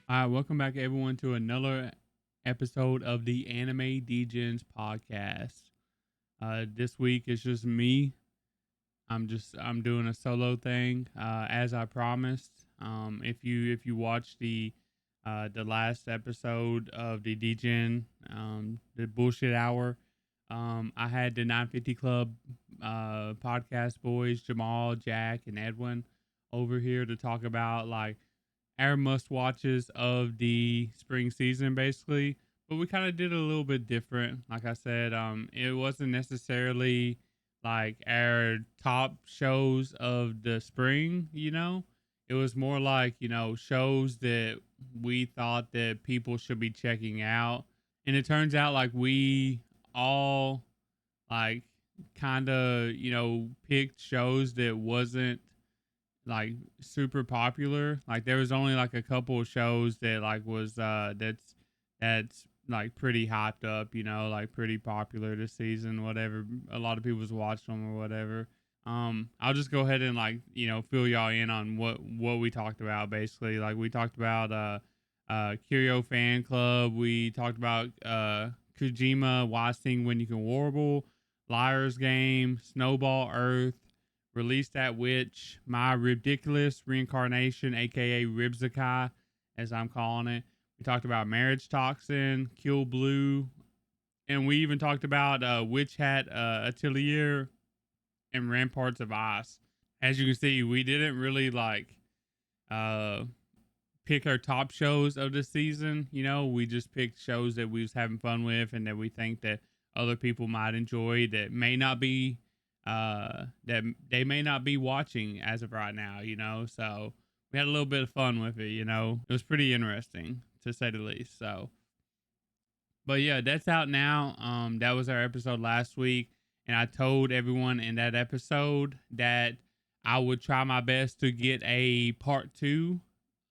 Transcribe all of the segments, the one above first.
Hi, welcome back everyone to another episode of the Anime Degens podcast. This week is just me. I'm doing a solo thing as I promised. If you watch the last episode of the Degen the bullshit hour, I had the 950 Club podcast boys Jamal, Jack, and Edwin over here to talk about like our must watches of the spring season basically, but we kind of did it a little bit different. Like I said, it wasn't necessarily like our top shows of the spring, it was more like, shows that we thought that people should be checking out. And it turns out like we all like kind of, picked shows that wasn't like super popular. Like there was only like a couple of shows that like was that's like pretty hyped up, like pretty popular this season, whatever. A lot of people's watched them or whatever. I'll just go ahead and like, fill y'all in on what we talked about basically. Like we talked about Kirio fan club, we talked about Kujima watching when you can warble, Liar's Game, Snowball Earth, Release That Witch, My Ribdiculous Reincarnation, aka Ribzakai, as I'm calling it. We talked about Marriage Toxin, Kill Blue, and we even talked about Witch Hat Atelier and Ramparts of Ice. As you can see, we didn't really like uh, pick our top shows of the season. We just picked shows that we was having fun with and that we think that other people might enjoy that may not be that they may not be watching as of right now, so we had a little bit of fun with it. It was pretty interesting to say the least. So but yeah, that's out now. That was our episode last week, and I told everyone in that episode that I would try my best to get a part two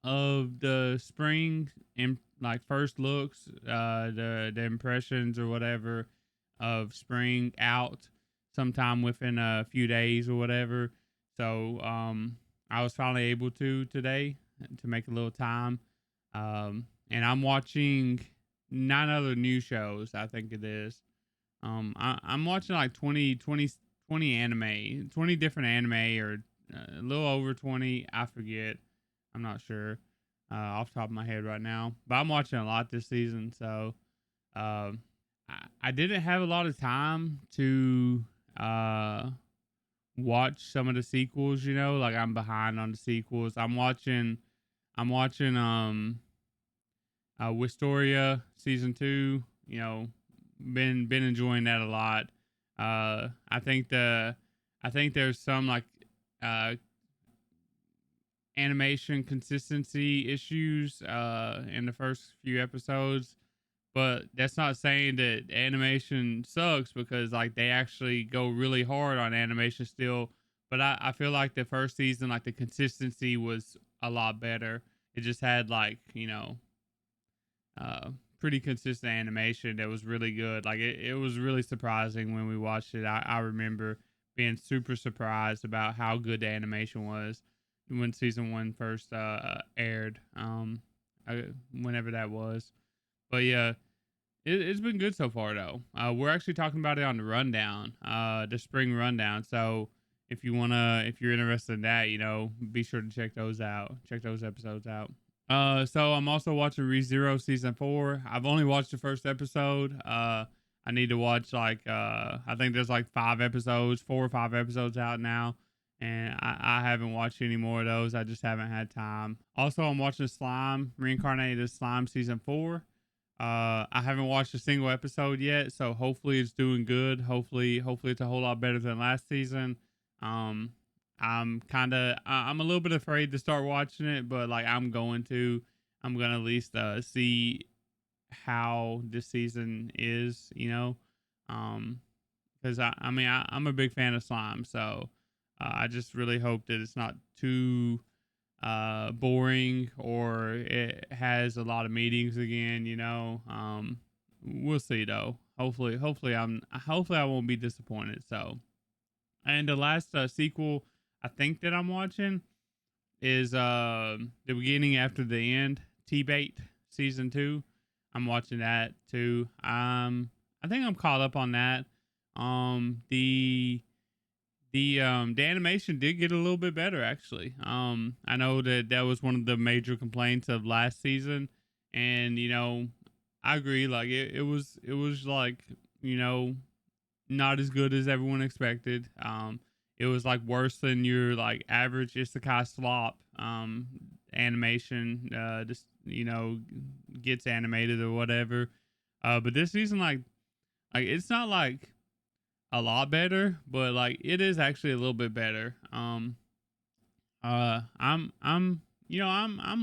of the spring and like first looks, the impressions or whatever of spring out sometime within a few days or whatever. So I was finally able to make a little time. And I'm watching 9 other new shows. I think it is. I'm watching like 20 anime, 20 different anime, or a little over 20. I forget. I'm not sure off the top of my head right now, but I'm watching a lot this season. So um, I didn't have a lot of time to uh, watch some of the sequels. Like I'm behind on the sequels. I'm watching Wistoria season 2. Been enjoying that a lot. I think there's some like uh animation consistency issues in the first few episodes, but that's not saying that animation sucks because like they actually go really hard on animation still. But I feel like the first season, like the consistency was a lot better. It just had like, uh, pretty consistent animation that was really good. Like it was really surprising when we watched it. I remember being super surprised about how good the animation was when season one first aired. Whenever that was, but yeah, it's been good so far though. We're actually talking about it on the rundown, the spring rundown. So if you're interested in that, be sure to check those out. Check those episodes out. So I'm also watching ReZero season 4. I've only watched the first episode. I need to watch like I think there's like 5 episodes, 4 or 5 episodes out now, and I haven't watched any more of those. I just haven't had time. Also, I'm watching Slime Reincarnated Slime season 4. I haven't watched a single episode yet, so hopefully it's doing good. Hopefully it's a whole lot better than last season. Um, I'm a little bit afraid to start watching it, but like I'm gonna at least see how this season is, because I'm a big fan of slime, so I just really hope that it's not too boring or it has a lot of meetings again, we'll see though. Hopefully I won't be disappointed. So, and the last sequel I think that I'm watching is the beginning after the end T-Bait season 2. I'm watching that too. I think I'm caught up on that. The animation did get a little bit better actually. I know that was one of the major complaints of last season, and I agree. Like it was like not as good as everyone expected. It was like worse than your like average isekai slop animation. Just gets animated or whatever. But this season, like it's not like a lot better, but like it is actually a little bit better. I'm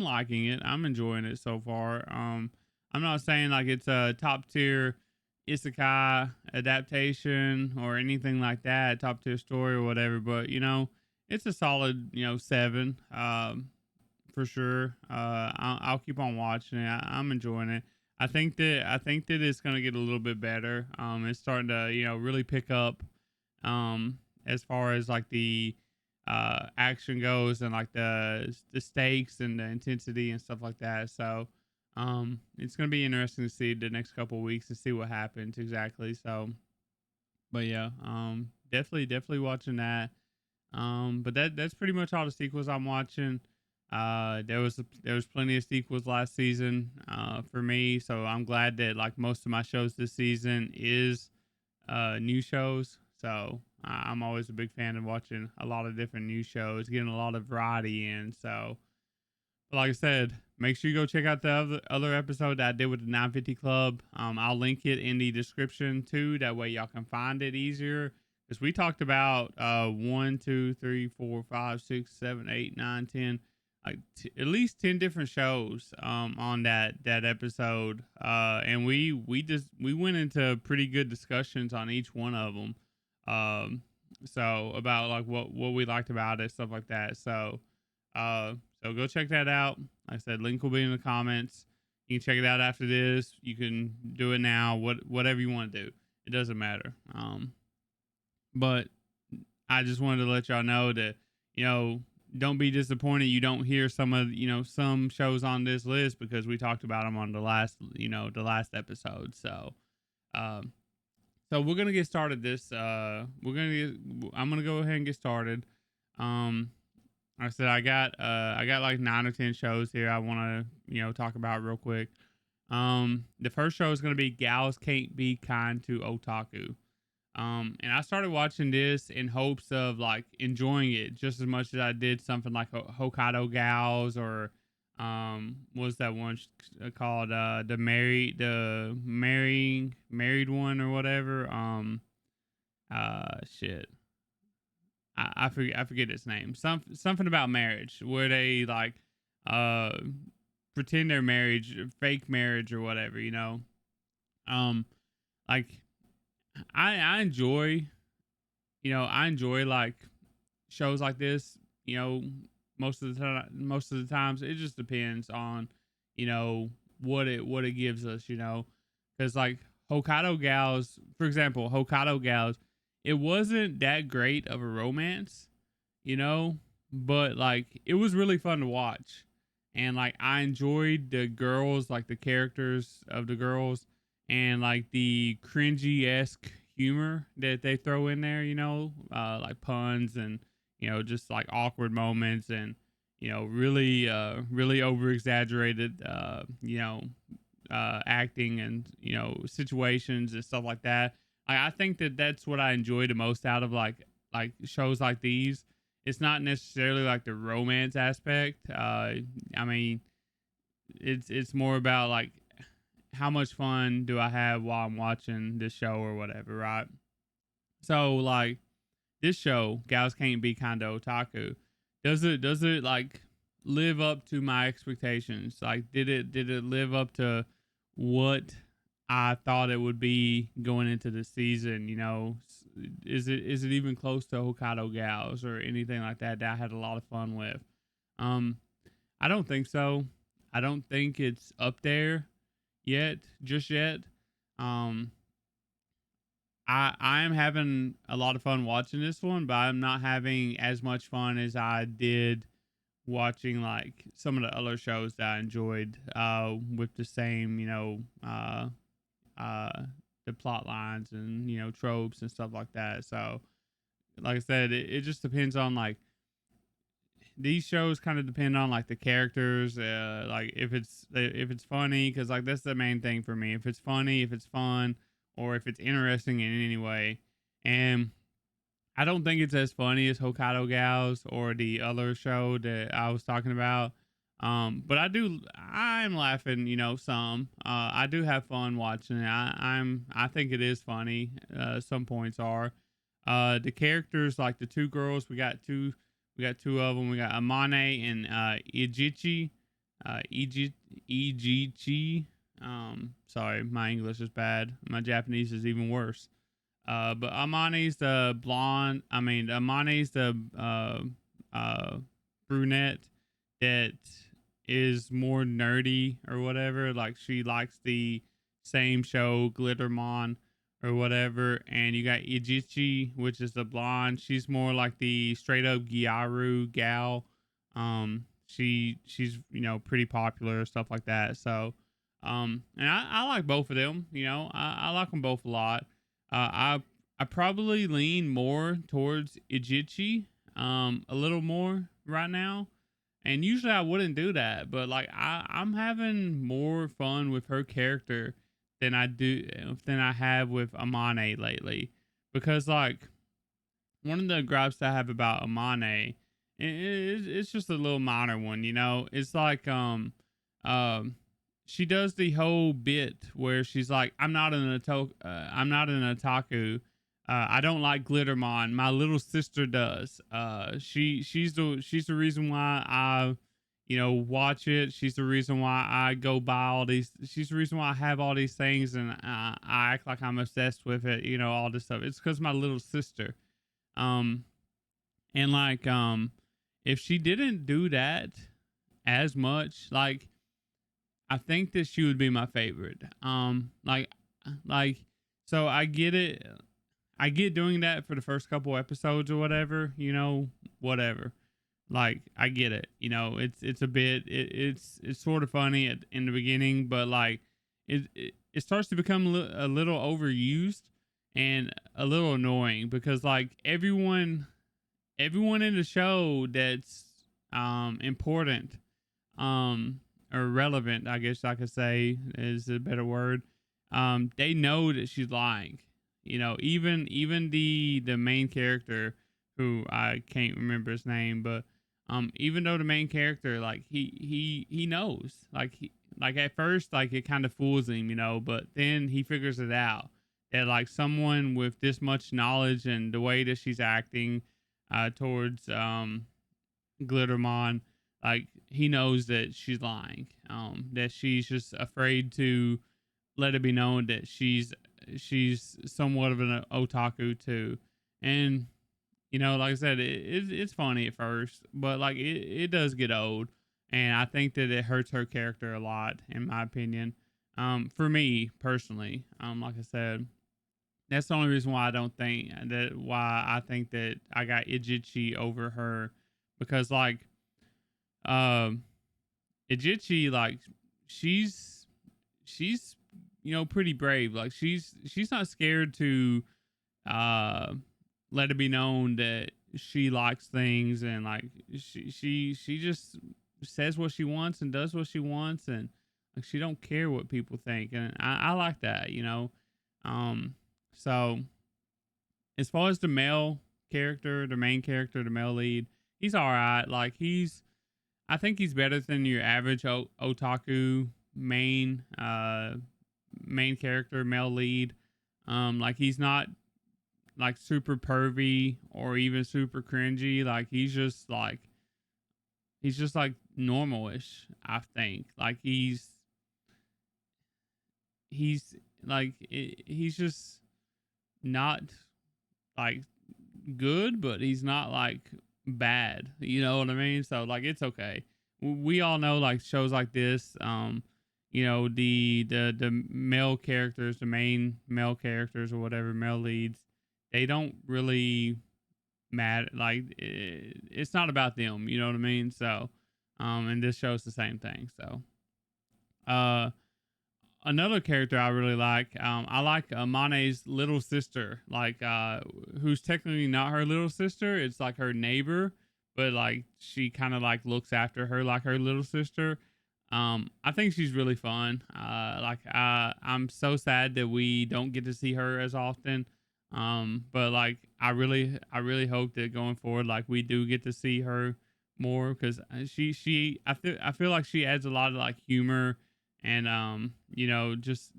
liking it. I'm enjoying it so far. I'm not saying like it's a top tier isekai adaptation or anything like that, top tier story or whatever, but it's a solid 7 for sure. I'll keep on watching it. I'm enjoying it. I think that it's gonna get a little bit better. It's starting to really pick up. As far as like the action goes and like the stakes and the intensity and stuff like that. So it's gonna be interesting to see the next couple of weeks to see what happens exactly. So, but yeah, definitely watching that. But that's pretty much all the sequels I'm watching. There was plenty of sequels last season for me, so I'm glad that like most of my shows this season is new shows. So I'm always a big fan of watching a lot of different new shows, getting a lot of variety in. So, but like I said, make sure you go check out the other episode that I did with the 950 Club. I'll link it in the description too. That way y'all can find it easier. Because we talked about 1, 2, 3, 4, 5, 6, 7, 8, 9, 10, like at least 10 different shows on that episode. And we went into pretty good discussions on each one of them. Um, so about like what we liked about it, stuff like that. So go check that out. Like I said, link will be in the comments. You can check it out after this. You can do it now. Whatever you want to do, it doesn't matter. But I just wanted to let y'all know that don't be disappointed you don't hear some shows on this list because we talked about them on the last episode. Um, so we're gonna get started. I'm gonna go ahead and get started. Like I said, I got like 9 or 10 shows here I want to talk about real quick. The first show is gonna be Gals Can't Be Kind to Otaku. And I started watching this in hopes of like enjoying it just as much as I did something like Hokkaido Gals or what's that one called the married one or whatever. Shit. I forget its name. Something about marriage where they like uh pretend they're marriage, fake marriage or whatever, like I enjoy like shows like this, most of the times it just depends on what it gives us, cuz like Hokkaido Gals, for example, Hokkaido Gals, it wasn't that great of a romance, you know, but like it was really fun to watch. And like I enjoyed the girls, like the characters of the girls and like the cringy esque humor that they throw in there, like puns and just like awkward moments and really really over exaggerated acting and situations and stuff like that. I think that that's what I enjoy the most out of like shows like these. It's not necessarily like the romance aspect. I mean, it's more about like how much fun do I have while I'm watching this show or whatever, right? So like this show, Gals Can't Be Kinda Otaku, does it like live up to my expectations? Like did it live up to what I thought it would be going into the season? Is it even close to Hokkaido Gals or anything like that I had a lot of fun with? Um, I don't think so. I don't think it's up there just yet. Um, I am having a lot of fun watching this one, but I'm not having as much fun as I did watching like some of the other shows that I enjoyed with the same, uh, the plot lines and tropes and stuff like that. So, like I said, it just depends on like these shows kind of depend on like the characters, like if it's funny, because like that's the main thing for me. If it's funny, if it's fun, or if it's interesting in any way. And I don't think it's as funny as Hokkaido Gals or the other show that I was talking about. But I'm laughing, some. I do have fun watching it. I think it is funny. Some points are. The characters, like the two girls, we got two of them. We got Amane and Ijichi. Ijichi. Sorry, my English is bad. My Japanese is even worse. But Amane's the blonde. I mean, Amane's the brunette that is more nerdy or whatever. Like she likes the same show, Glittermon or whatever. And you got Ijichi, which is the blonde. She's more like the straight up Gyaru gal. She's pretty popular, stuff like that. So and I like both of them. I like them both a lot. I probably lean more towards Ijichi a little more right now. And usually I wouldn't do that, but like I'm having more fun with her character than I have with Amane lately. Because like one of the gripes that I have about Amane, it's just a little minor one, It's like um she does the whole bit where she's like, I'm not an otaku. I don't like Glittermon. My little sister does. She's the reason why I, watch it. She's the reason why I go buy all these. She's the reason why I have all these things, and I act like I'm obsessed with it. All this stuff. It's because my little sister. Um, and like if she didn't do that as much, like I think that she would be my favorite. Like, so I get it. I get doing that for the first couple episodes or whatever, whatever. Like, I get it. It's a bit, it's sort of funny in the beginning, but like, it starts to become a little overused and a little annoying because like everyone in the show that's important or relevant, I guess I could say is a better word. They know that she's lying. Even the main character, who I can't remember his name, but even though the main character, like he knows, like at first, like it kind of fools him, but then he figures it out that like someone with this much knowledge and the way that she's acting towards Glittermon, like he knows that she's lying. That she's just afraid to let it be known that she's somewhat of an otaku too. And like I said, it's funny at first, but like it does get old, and I think that it hurts her character a lot, in my opinion. For me personally, like I said, that's the only reason why I think that I got Ijichi over her, because like um Ijichi, like she's she's pretty brave. Like she's not scared to uh let it be known that she likes things, and like she just says what she wants and does what she wants, and like she don't care what people think, and I like that. Um so as far as the male character, the main character, the male lead, he's all right. Like I think he's better than your average otaku main character, male lead. Like he's not like super pervy or even super cringy. Like he's just like normalish. I think like he's like he's just not like good, but he's not like bad. You know what I mean? So like it's okay. We all know like shows like this. The male characters, the main male characters or whatever, male leads, they don't really mad. Like it's not about them. You know what I mean? So, and this show's the same thing. So, uh, another character I really like. I like Mane's little sister, like who's technically not her little sister. It's like her neighbor, but like she kind of like looks after her like her little sister. I think she's really fun. I'm so sad that we don't get to see her as often. But like I really hope that going forward, like we do get to see her more because I feel like she adds a lot of like humor and you know just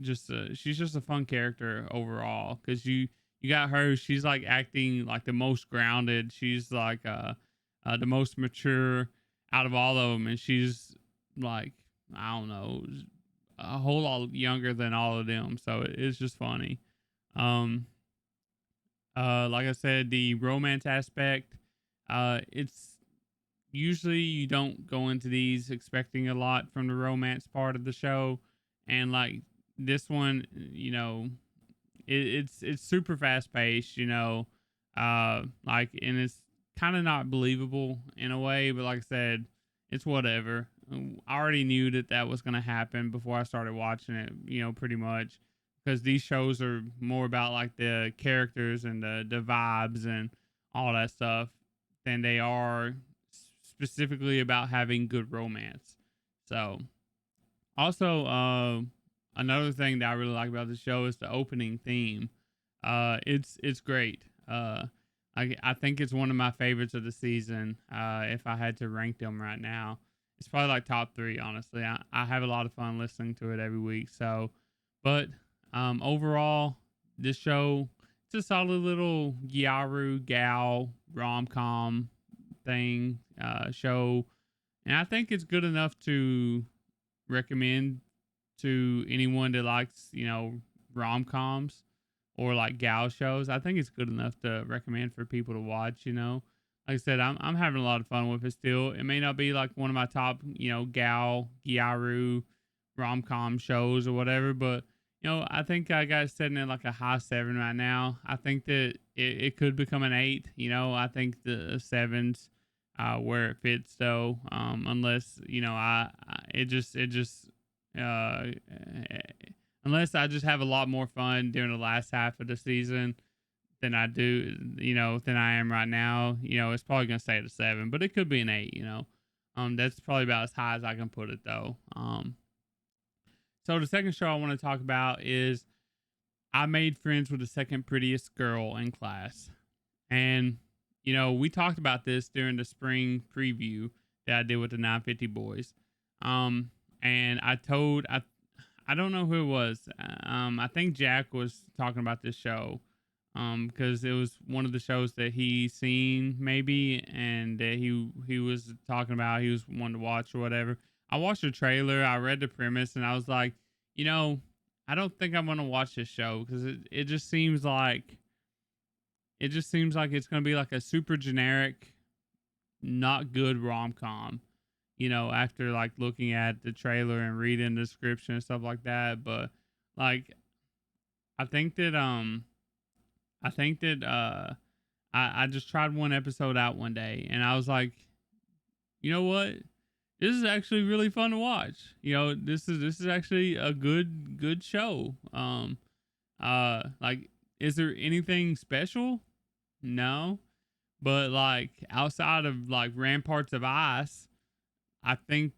she's just a fun character overall because you got her, she's like acting like the most grounded, she's like the most mature out of all of them, and she's like I don't know, a whole lot younger than all of them, so it's just funny. um like I said, the romance aspect, it's usually you don't go into these expecting a lot from the romance part of the show, and like this one, you know, it's super fast paced, you know, like and it's kind of not believable in a way, but like I said, it's whatever. I already knew that that was gonna happen before I started watching it, you know, pretty much, because these shows are more about like the characters and the vibes and all that stuff than they are specifically about having good romance. So, also, another thing that I really like about the show is the opening theme. It's great. I think it's one of my favorites of the season. If I had to rank them right now, it's probably like top three. Honestly, I have a lot of fun listening to it every week. So, but overall, this show, it's a solid little Gyaru gal rom com thing show, and I think it's good enough to recommend to anyone that likes, you know, rom coms or like gal shows. I think it's good enough to recommend for people to watch. You know, like I said, I'm having a lot of fun with it. Still, it may not be like one of my top, you know, gal gyaru rom com shows or whatever, but you know, I think I got it sitting at like a high 7 right now. I think that it could become an 8. You know, I think the sevens where it fits though. Unless you know, it just uh, unless I just have a lot more fun during the last half of the season than I do, you know, than I am right now. You know, it's probably gonna stay at a 7, but it could be an 8. You know, that's probably about as high as I can put it though. So the second show I want to talk about is I made friends with the second prettiest girl in class. And, you know, we talked about this during the spring preview that I did with the 950 boys. And I don't know who it was. I think Jack was talking about this show. Because it was one of the shows that he seen maybe, and that he was talking about, he was wanting to watch or whatever. I watched the trailer, I read the premise, and I was like, you know, I don't think I'm gonna watch this show because it just seems like it's gonna be like a super generic, not good rom com. You know, after like looking at the trailer and reading the description and stuff like that. But like, I think that I think that I just tried one episode out one day and I was like, you know what? This is actually really fun to watch. You know, this is actually a good show. Like, is there anything special? No. But like outside of like Ramparts of Ice, I think,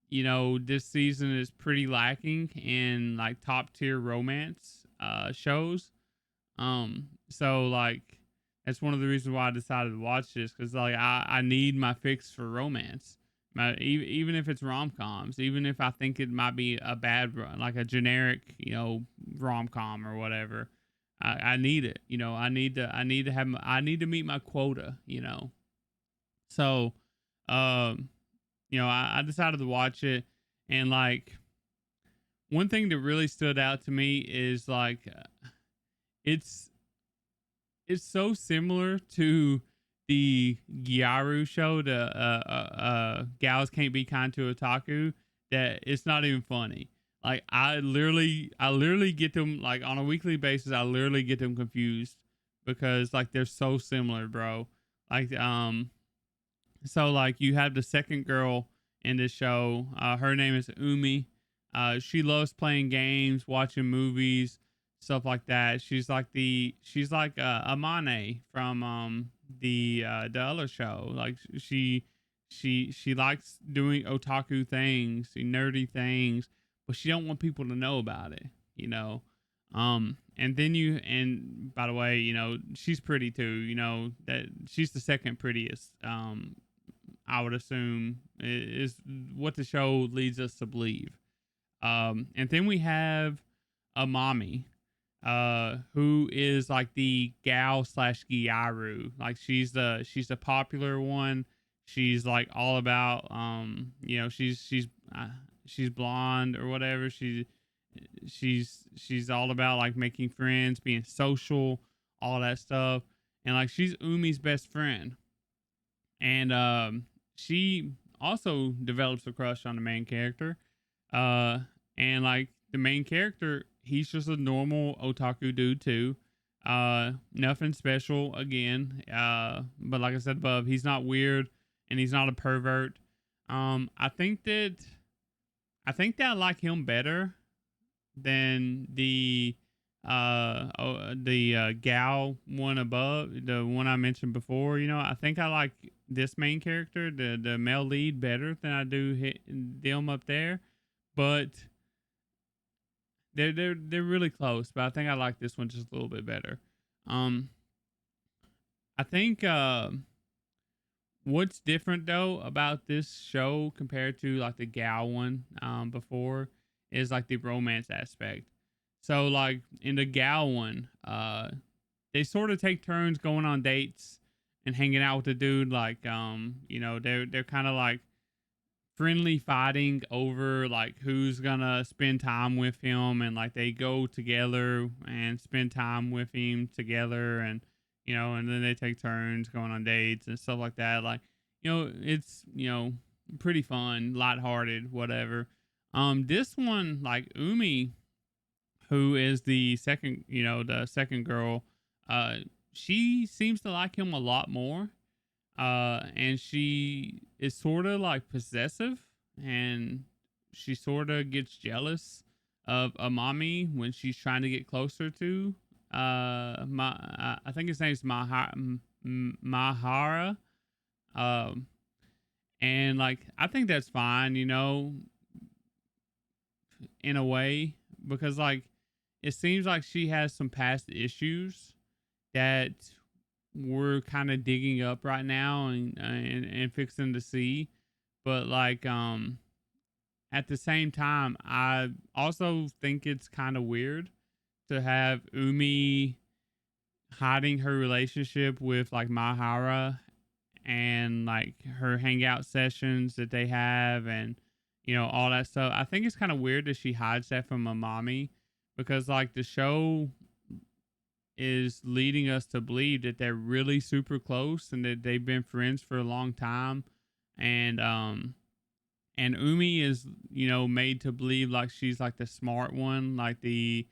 you know, this season is pretty lacking in like top tier romance shows. So like that's one of the reasons why I decided to watch this, because like I need my fix for romance. Even if it's rom coms, even if I think it might be a bad like a generic, you know, rom com or whatever, I need it. You know, I need to meet my quota. You know, so you know, I decided to watch it, and like one thing that really stood out to me is like it's it's so similar to the Gyaru show, the Gals Can't Be Kind to Otaku, that it's not even funny. Like I literally get them like on a weekly basis. I literally get them confused because like they're so similar, bro. Like so like you have the second girl in this show. Her name is Umi. She loves playing games, watching movies, stuff like that. She's like Amane from the other show. Like she likes doing otaku things, nerdy things, but she don't want people to know about it. You know. And then and by the way, she's pretty too. That she's the second prettiest. I would assume is what the show leads us to believe. And then we have a mommy, who is like the gal slash Gyaru. Like she's the popular one. She's like all about she's blonde or whatever. She's all about like making friends, being social, all that stuff. And like she's Umi's best friend. And she also develops a crush on the main character. Uh, and like the main character, he's just a normal otaku dude too. Nothing special again. But like I said above, he's not weird and he's not a pervert. I think that I like him better than the gal one above, the one I mentioned before. I think I like this main character, the male lead, better than I do them up there. But they're really close. But I think I like this one just a little bit better. Um, I think what's different though about this show compared to like the gal one before is like the romance aspect. So like in the gal one, they sort of take turns going on dates and hanging out with the dude. Like they're kind of like friendly fighting over like who's gonna spend time with him, and like they go together and spend time with him together, and and then they take turns going on dates and stuff like that. Like it's pretty fun, lighthearted, whatever. This one, like Umi, who is the second girl, uh she seems to like him a lot more. And she is sort of like possessive, and she sort of gets jealous of Amami when she's trying to get closer to I think his name's Mahara. Um and like I think that's fine, in a way, because like it seems like she has some past issues that we're kind of digging up right now and fixing to see. But like at the same time, I also think it's kind of weird to have Umi hiding her relationship with like Mahara, and like her hangout sessions that they have, and all that stuff. I think it's kind of weird that she hides that from Amami, because like the show is leading us to believe that they're really super close and that they've been friends for a long time. And Umi is made to believe like she's like the smart one, like the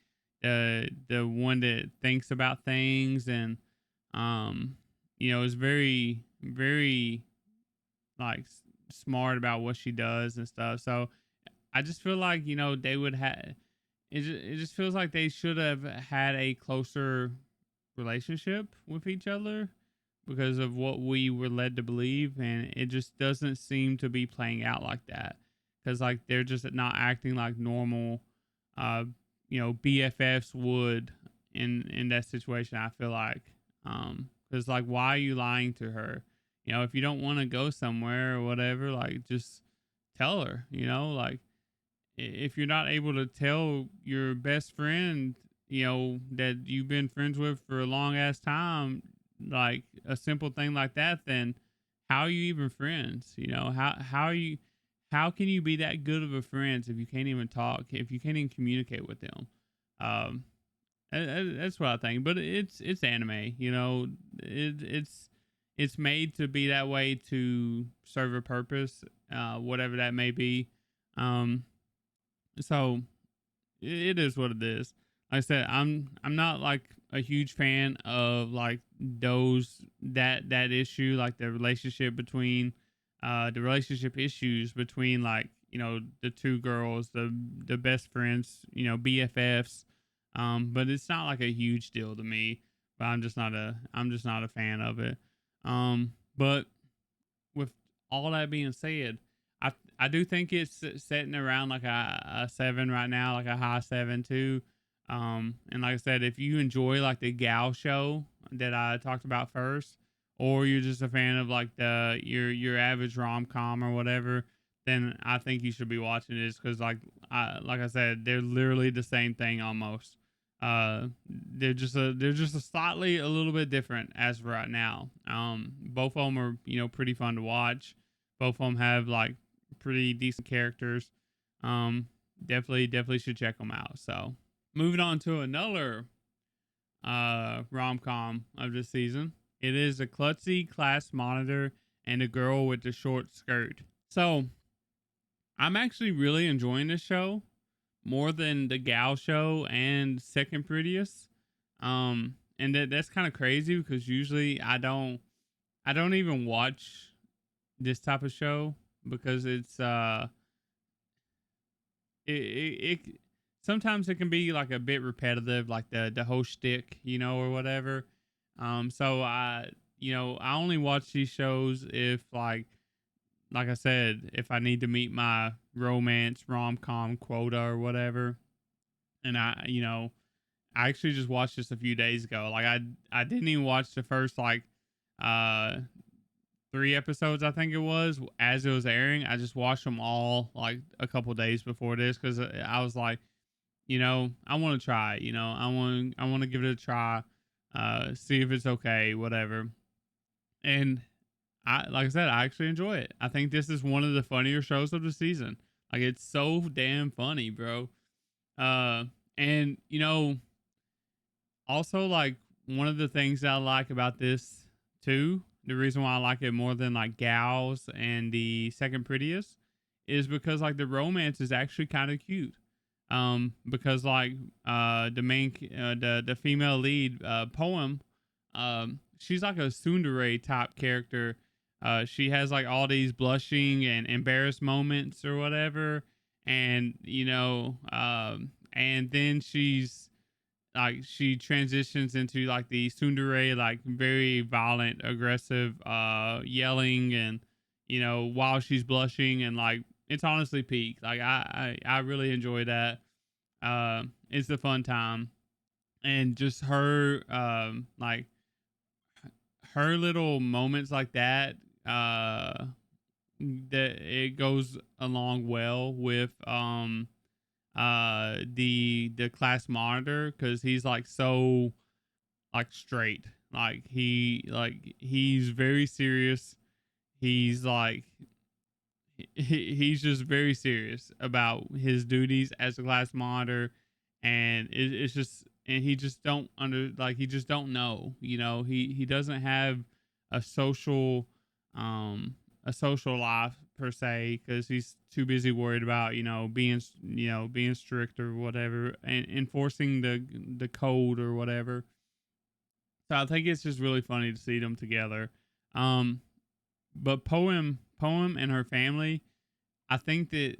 one that thinks about things, and is very very like smart about what she does and stuff. So I just feel like they would have it just feels like they should have had a closer relationship with each other because of what we were led to believe, and it just doesn't seem to be playing out like that, because like they're just not acting like normal uh BFFs would in that situation. I feel like because like why are you lying to her? If you don't want to go somewhere or whatever, like just tell her. Like if you're not able to tell your best friend, that you've been friends with for a long ass time, like a simple thing like that, then how are you even friends? How can you be that good of a friend if you can't even talk, if you can't even communicate with them? Um, that's what I think. But it's anime, it's made to be that way to serve a purpose, whatever that may be. Um, so it is what it is. Like I said, I'm not like a huge fan of like that issue, like the relationship issues between like the two girls, the best friends, BFFs. But it's not like a huge deal to me. But I'm just not a fan of it. But with all that being said, I do think it's setting around like a 7 right now, like a high 7 too. And like I said, if you enjoy like the gal show that I talked about first, or you're just a fan of like your average rom com or whatever, then I think you should be watching this because like I said, they're literally the same thing almost. They're just a little bit different as of right now. Both of them are pretty fun to watch. Both of them have like pretty decent characters. Definitely should check them out. So moving on to another rom com of this season. It is a klutzy class monitor and a girl with the short skirt. So I'm actually really enjoying this show more than the gal show and second prettiest. And that's kind of crazy because usually I don't even watch this type of show because it sometimes it can be like a bit repetitive, like the whole shtick, or whatever. So I only watch these shows if like I said, if I need to meet my romance rom com quota or whatever. And I actually just watched this a few days ago. Like I didn't even watch the first like uh 3 episodes, I think it was, as it was airing. I just watched them all like a couple days before this because I was like, I want to try. I want to give it a try, see if it's okay, whatever. And like I said, I actually enjoy it. I think this is one of the funnier shows of the season. Like it's so damn funny, bro. Uh, and also like one of the things that I like about this too, the reason why I like it more than like gals and the second prettiest is because like the romance is actually kind of cute. Because like the female lead poem, she's like a tsundere type character. She has like all these blushing and embarrassed moments or whatever, and and then she transitions into like the tsundere, like very violent, aggressive, yelling, and while she's blushing, and like it's honestly peak. Like I really enjoy that. It's a fun time, and just her like her little moments like that. That it goes along well with the class monitor because he's like so like straight, he's very serious. He's like he's just very serious about his duties as a class monitor, and it's just, and he just don't he just don't know, he doesn't have a social um a social life per se because he's too busy worried about being strict or whatever and enforcing the code or whatever. So I think it's just really funny to see them together. um but poem and her family, I think that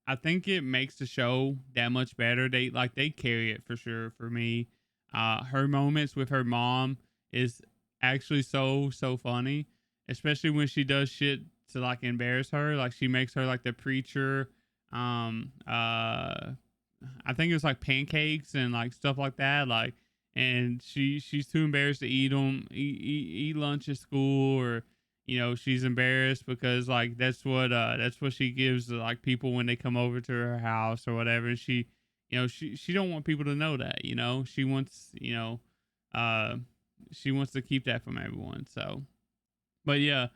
I think it makes the show that much better. They carry it for sure for me. Her moments with her mom is actually so funny, especially when she does shit to like embarrass her. Like she makes her like the preacher. I think it was like pancakes and like stuff like that. Like, and she's too embarrassed to eat them, eat lunch at school, or she's embarrassed because like that's what she gives to like people when they come over to her house or whatever. And she don't want people to know that. Uh she wants to keep that from everyone. So, but yeah,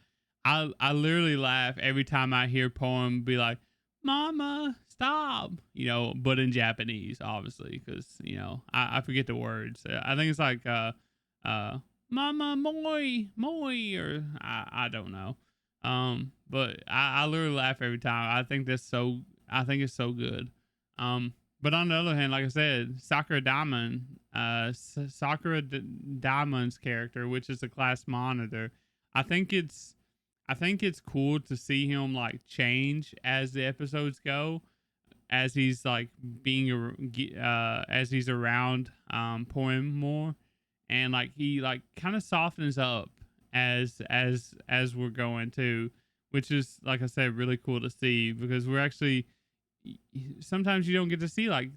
I literally laugh every time I hear poem be like, "Mama, stop!" But in Japanese, obviously, because I forget the words. I think it's like "Mama moi moi," or I don't know. But I literally laugh every time. I think it's so good. But on the other hand, like I said, Sakura Diamond, Diamond's character, which is a class monitor, I think it's I think it's cool to see him like change as the episodes go, as he's like as he's around Poem more, and like he like kind of softens up as we're going too, which is, like I said, really cool to see, because we're actually sometimes you don't get to see like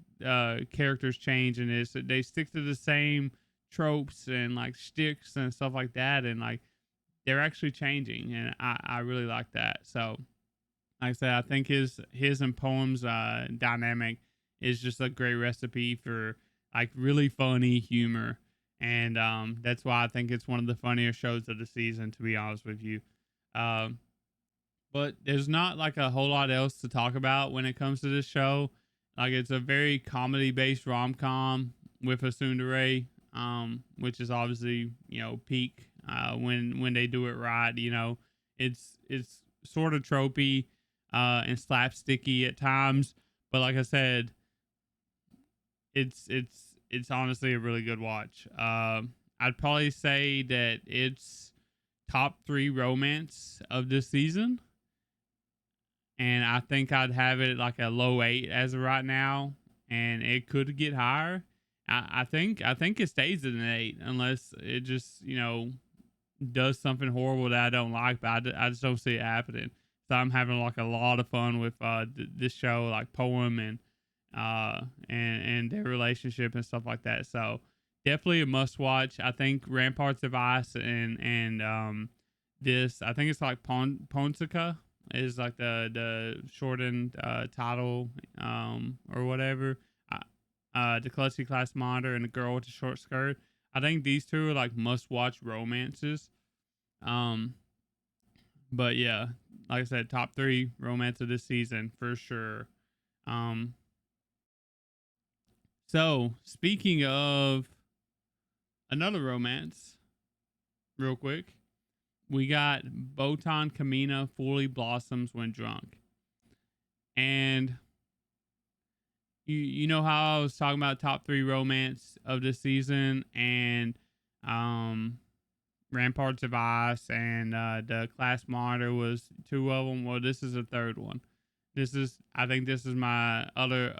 characters change in this. They stick to the same tropes and like sticks and stuff like that, and like they're actually changing, and I really like that. So like I said, I think his and Poem's dynamic is just a great recipe for like really funny humor, and that's why I think it's one of the funnier shows of the season, to be honest with you. Um, but there's not like a whole lot else to talk about when it comes to this show. Like, it's a very comedy based rom com with a tsundere, which is obviously, peak when they do it right. It's sort of tropey and slapsticky at times, but like I said, it's honestly a really good watch. I'd probably say that it's top 3 romance of this season, and I think I'd have it like a low 8 as of right now, and it could get higher. I think it stays at an 8 unless it just does something horrible that I don't like, but I just don't see it happening. So I'm having like a lot of fun with this show, like Poem and their relationship and stuff like that. So definitely a must watch. I think Ramparts of Ice and this, I think it's like Ponsaka is like the shortened title or whatever. The Klutzy class monitor and the girl with the short skirt. I think these two are like must watch romances. Um, but yeah, like I said, top 3 romance of this season for sure. Um, so speaking of another romance, real quick, we got Botan Kamina fully blossoms when drunk, and you know how I was talking about top 3 romance of this season, and um Ramparts of Ice and the class monitor was 2 of them. Well, this is the 3rd one. I think this is my other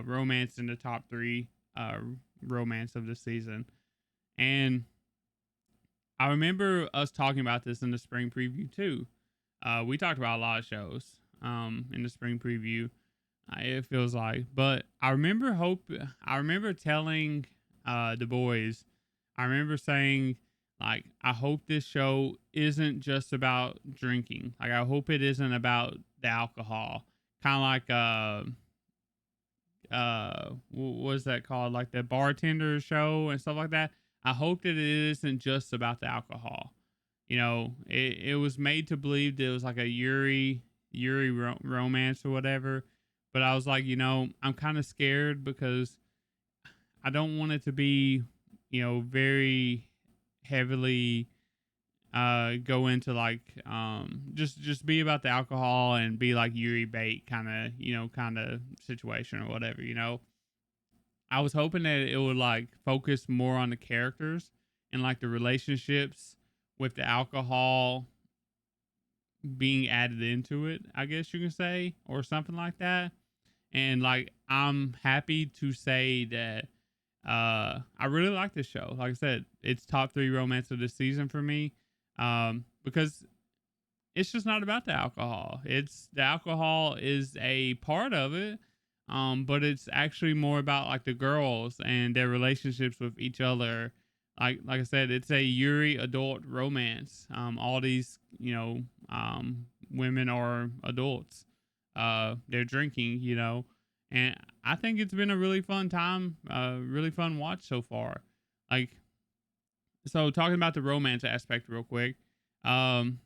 romance in the top 3 uh romance of the season. And I remember us talking about this in the spring preview too. We talked about a lot of shows in the spring preview. It feels like, but I remember telling the boys, I remember saying, like, I hope this show isn't just about drinking. Like, I hope it isn't about the alcohol. Kind of like what's that called? Like the bartender show and stuff like that. I hope that it isn't just about the alcohol. It was made to believe that it was like a Yuri romance or whatever. But I was like, I'm kind of scared because I don't want it to be, very heavily go into like just be about the alcohol and be like Yuri bait kind of situation or whatever. I was hoping that it would like focus more on the characters and like the relationships with the alcohol being added into it, I guess you can say, or something like that. And like, I'm happy to say that I really like this show. Like I said, it's top 3 romance of this season for me, because it's just not about the alcohol. It's the alcohol is a part of it, but it's actually more about like the girls and their relationships with each other. Like I said, it's a Yuri adult romance. All these women are adults. They're drinking, and I think it's been a really fun time, really fun watch so far. Like, so talking about the romance aspect real quick, um,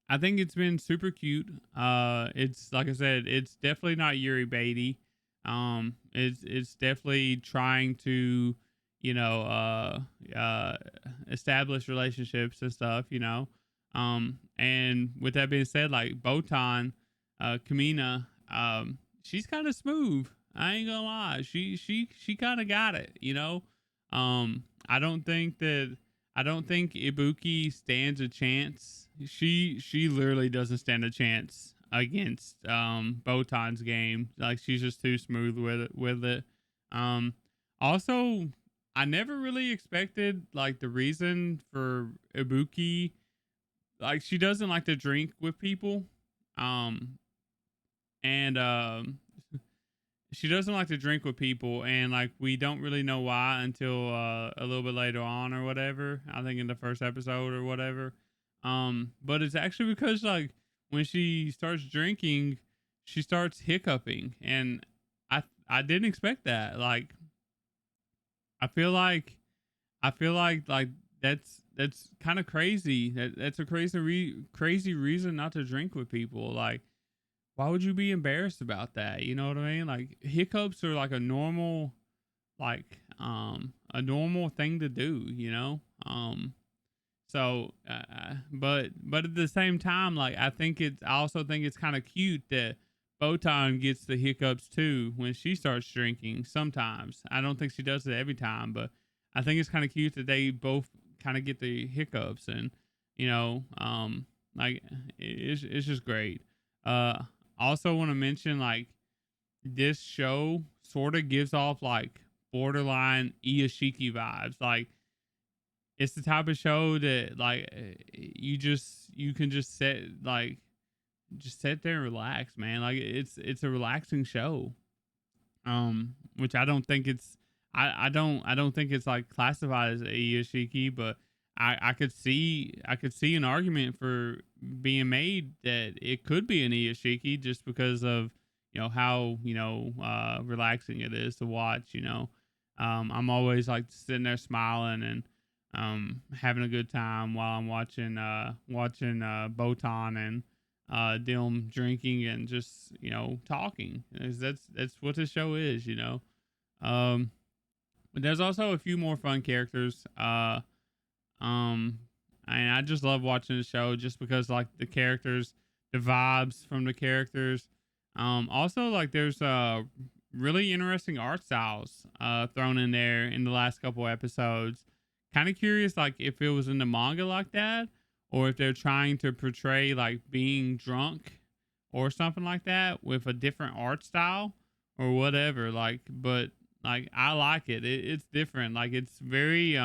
I think it's been super cute. It's like I said, it's definitely not Yuri Beatty. It's definitely trying to, you know, establish relationships and stuff. And with that being said, like Botan, Kamina, she's kind of smooth. I ain't gonna lie. She kind of got it, you know. I don't think that I don't think Ibuki stands a chance. She literally doesn't stand a chance against Botan's game. Like she's just too smooth with it. Um Also, I never really expected like the reason for Ibuki, like she doesn't like to drink with people. Um and She doesn't like to drink with people, and like we don't really know why until a little bit later on or whatever. I think in the first episode or whatever. But it's actually because like when she starts drinking, she starts hiccuping, and I didn't expect that. Like I feel like like that's kind of crazy. That's a crazy reason not to drink with people. Like why would you be embarrassed about that? You know what I mean? Like hiccups are like a normal thing to do, you know? But at the same time, like I also think it's kind of cute that Botan gets the hiccups too when she starts drinking. Sometimes I don't think she does it every time, but I think it's kind of cute that they both kind of get the hiccups, and you know, like it's just great. Uh, also want to mention like this show sort of gives off like borderline Iyashiki vibes. Like it's the type of show that like you can just just sit there and relax, man. Like it's a relaxing show. Which I don't think it's I don't think it's like classified as a Iyashiki, but I could see an argument for being made that it could be an Iyashiki just because of how relaxing it is to watch. I'm always like sitting there smiling and having a good time while I'm watching Botan and them drinking and just talking. That's what the show is. Um, but there's also a few more fun characters. Um, and I just love watching the show just because like the characters, the vibes from the characters. Also like there's really interesting art styles thrown in there in the last couple episodes. Kind of curious like if it was in the manga like that or if they're trying to portray like being drunk or something like that with a different art style or whatever. Like, but like I like it. It's different. Like it's very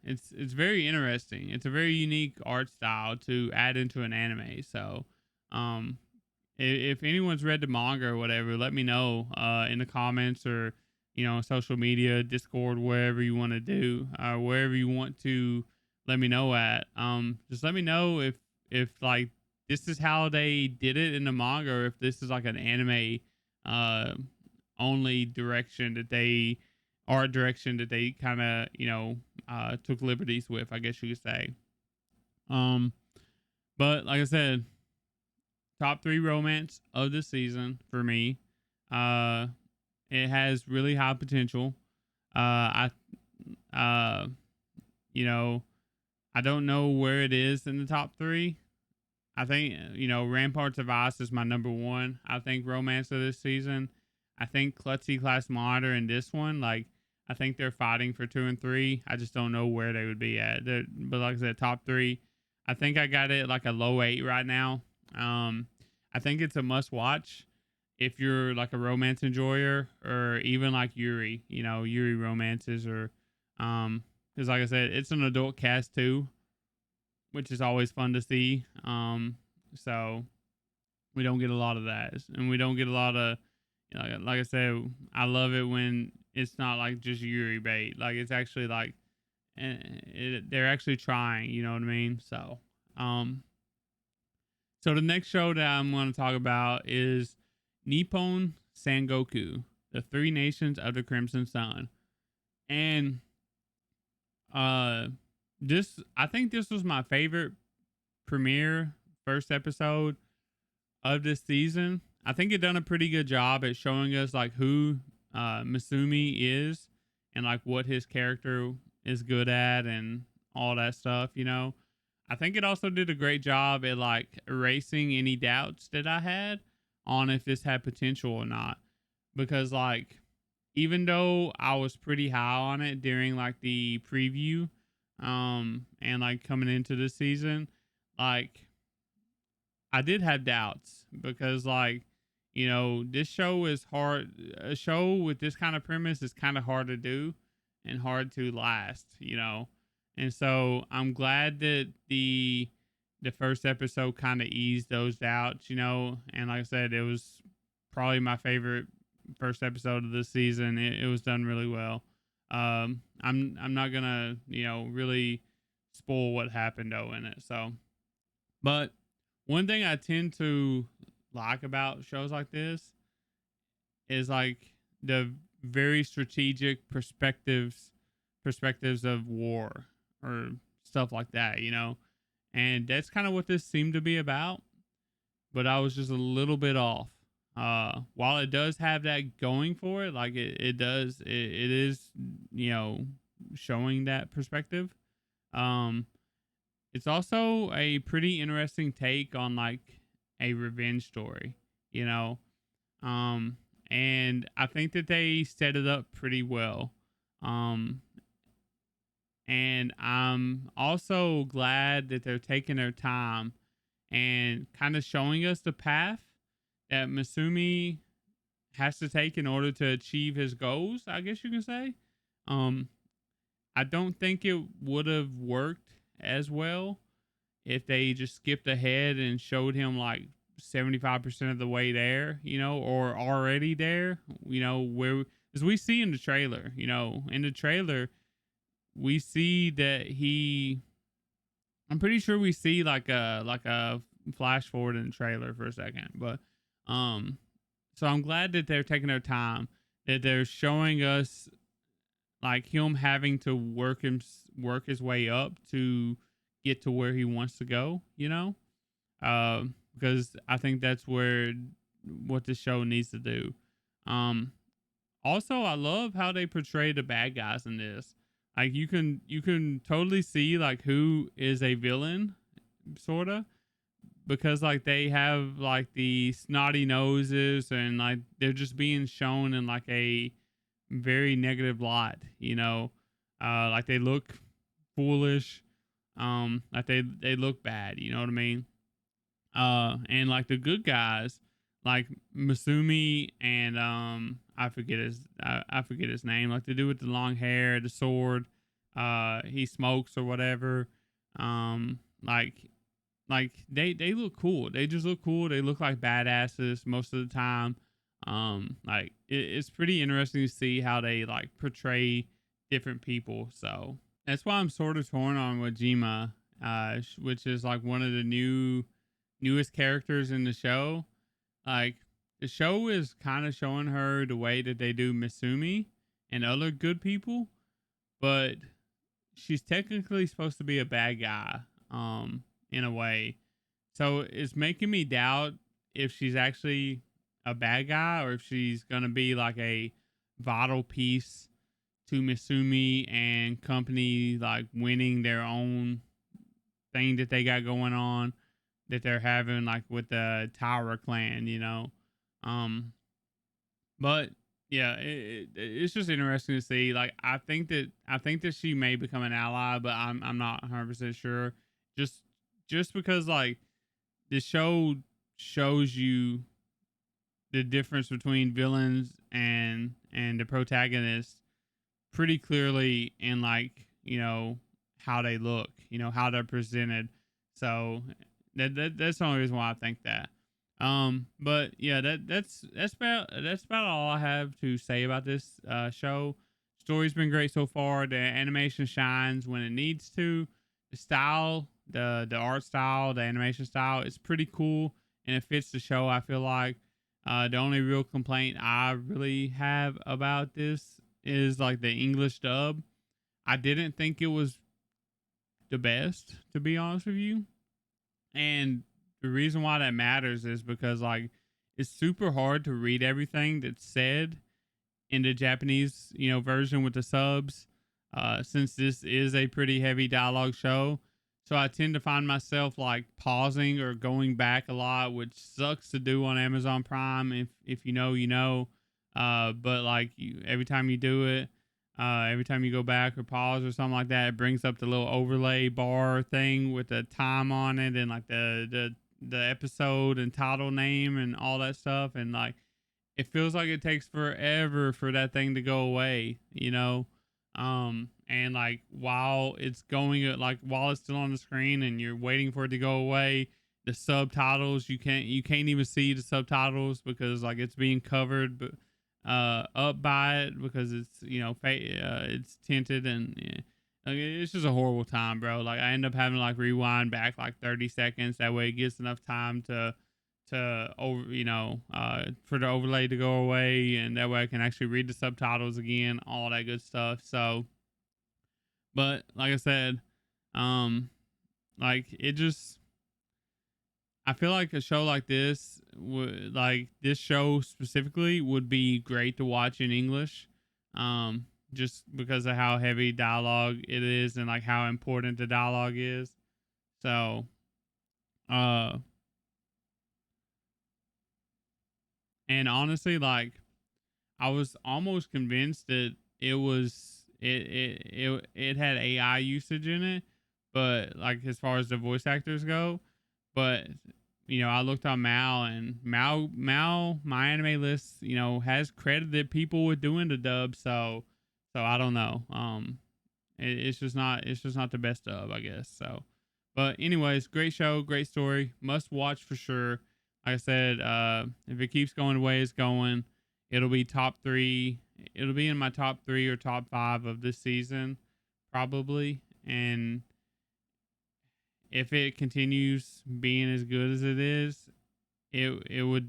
it's very interesting. It's a very unique art style to add into an anime. So um if anyone's read the manga or whatever, let me know in the comments or social media, Discord, wherever you want to do, wherever you want to let me know at. Just let me know if like this is how they did it in the manga, or if this is like an anime uh only direction that they art direction that they kind of took liberties with, I guess you could say. Um, but like I said, top three romance of the season for me. Uh, it has really high potential. I uh, you know, I don't know where it is in the top three. I think Ramparts of Ice is my number one. I think romance of this season. I think Klutzy Class Monitor in this one, like I think they're fighting for 2 and 3. I just don't know where they would be at. But like I said, top three. I think I got it like a low 8 right now. I think it's a must watch if you're like a romance enjoyer or even like Yuri. Yuri romances or because like I said, it's an adult cast too, which is always fun to see. So we don't get a lot of that, and we don't get a lot of, like I said, I love it when it's not like just Yuri bait. Like it's actually like, they're actually trying. You know what I mean? Um, so the next show that I'm going to talk about is Nippon Sangoku, the Three Nations of the Crimson Sun, and uh, I think this was my favorite premiere first episode of this season. I think it done a pretty good job at showing us like who Misumi is and like what his character is good at and all that stuff. I think it also did a great job at like erasing any doubts that I had on if this had potential or not. Because like even though I was pretty high on it during like the preview, and like coming into the season, like I did have doubts because like this show is hard. A show with this kind of premise is kind of hard to do and hard to last. And so I'm glad that the first episode kind of eased those doubts. And like I said, it was probably my favorite first episode of this season. It was done really well. I'm not gonna really spoil what happened though in it. So, but one thing I tend to like about shows like this is like the very strategic perspectives of war or stuff like that. And that's kind of what this seemed to be about, but I was just a little bit off. While it does have that going for it, like it is, you know, showing that perspective. Um, it's also a pretty interesting take on like a revenge story, you know. Um, and I think that they set it up pretty well. Um, and I'm also glad that they're taking their time and kind of showing us the path that Masumi has to take in order to achieve his goals, I guess you can say. Um, I don't think it would have worked as well if they just skipped ahead and showed him like 75% of the way there, or already there, where, as we see in the trailer, in the trailer, we see that I'm pretty sure we see like a flash forward in the trailer for a second, but um, so I'm glad that they're taking their time, that they're showing us like him having to work his way up to get to where he wants to go. Because I think that's where what the show needs to do. Um, Also, I love how they portray the bad guys in this. Like you can totally see like who is a villain, sorta, because like they have like the snotty noses and like they're just being shown in like a very negative light. Like they look foolish, like they look bad, you know what I mean? And like the good guys, like Masumi and I forget his name, like the dude with the long hair, the sword, he smokes or whatever. Um, like they look cool. They just look cool. They look like badasses most of the time. Like it's pretty interesting to see how they like portray different people. So that's why I'm sort of torn on Wajima, which is like one of the newest characters in the show. Like the show is kind of showing her the way that they do Misumi and other good people, but she's technically supposed to be a bad guy, in a way. So it's making me doubt if she's actually a bad guy or if she's gonna be like a vital piece to Misumi and company, like winning their own thing that they got going on, that they're having like with the Tower clan. Um, but yeah, it's just interesting to see. Like I think that she may become an ally, but I'm not 100% sure. Just just because like the show shows you the difference between villains and the protagonist pretty clearly in like how they look, how they're presented. So that's the only reason why I think that. But yeah, that's about all I have to say about this show. Story's been great so far. The animation shines when it needs to. The style, the art style, the animation style, it's pretty cool and it fits the show. I feel like the only real complaint I really have about this is like the English dub. I didn't think it was the best, to be honest with you. And the reason why that matters is because like it's super hard to read everything that's said in the Japanese, version with the subs. Since this is a pretty heavy dialogue show, So I tend to find myself like pausing or going back a lot, which sucks to do on Amazon Prime. If you know, you know. But like every time you do it, every time you go back or pause or something like that, it brings up the little overlay bar thing with the time on it and like the episode and title name and all that stuff. And like it feels like it takes forever for that thing to go away, you know. And like while it's going, like while it's still on the screen and you're waiting for it to go away, the subtitles you can't even see the subtitles because like it's being covered but up by it because it's it's tinted and yeah. Like, it's just a horrible time, bro. Like I end up having to like rewind back like 30 seconds, that way it gets enough time to over for the overlay to go away, and that way I can actually read the subtitles again, all that good stuff. So but like I said, um like it just, I feel like a show like this would, like this show specifically would be great to watch in English, just because of how heavy dialogue it is and like how important the dialogue is. So uh and honestly, like I was almost convinced that it had AI usage in it, but like as far as the voice actors go, but I looked on Mal, and Mal my anime list, has credited people with doing the dub, so I don't know. It's just not the best dub, I guess. So, but anyways, great show, great story, must watch for sure. Like I said, if it keeps going the way it's going, it'll be top three. It'll be in my top three or top five of this season, probably. And if it continues being as good as it is, it would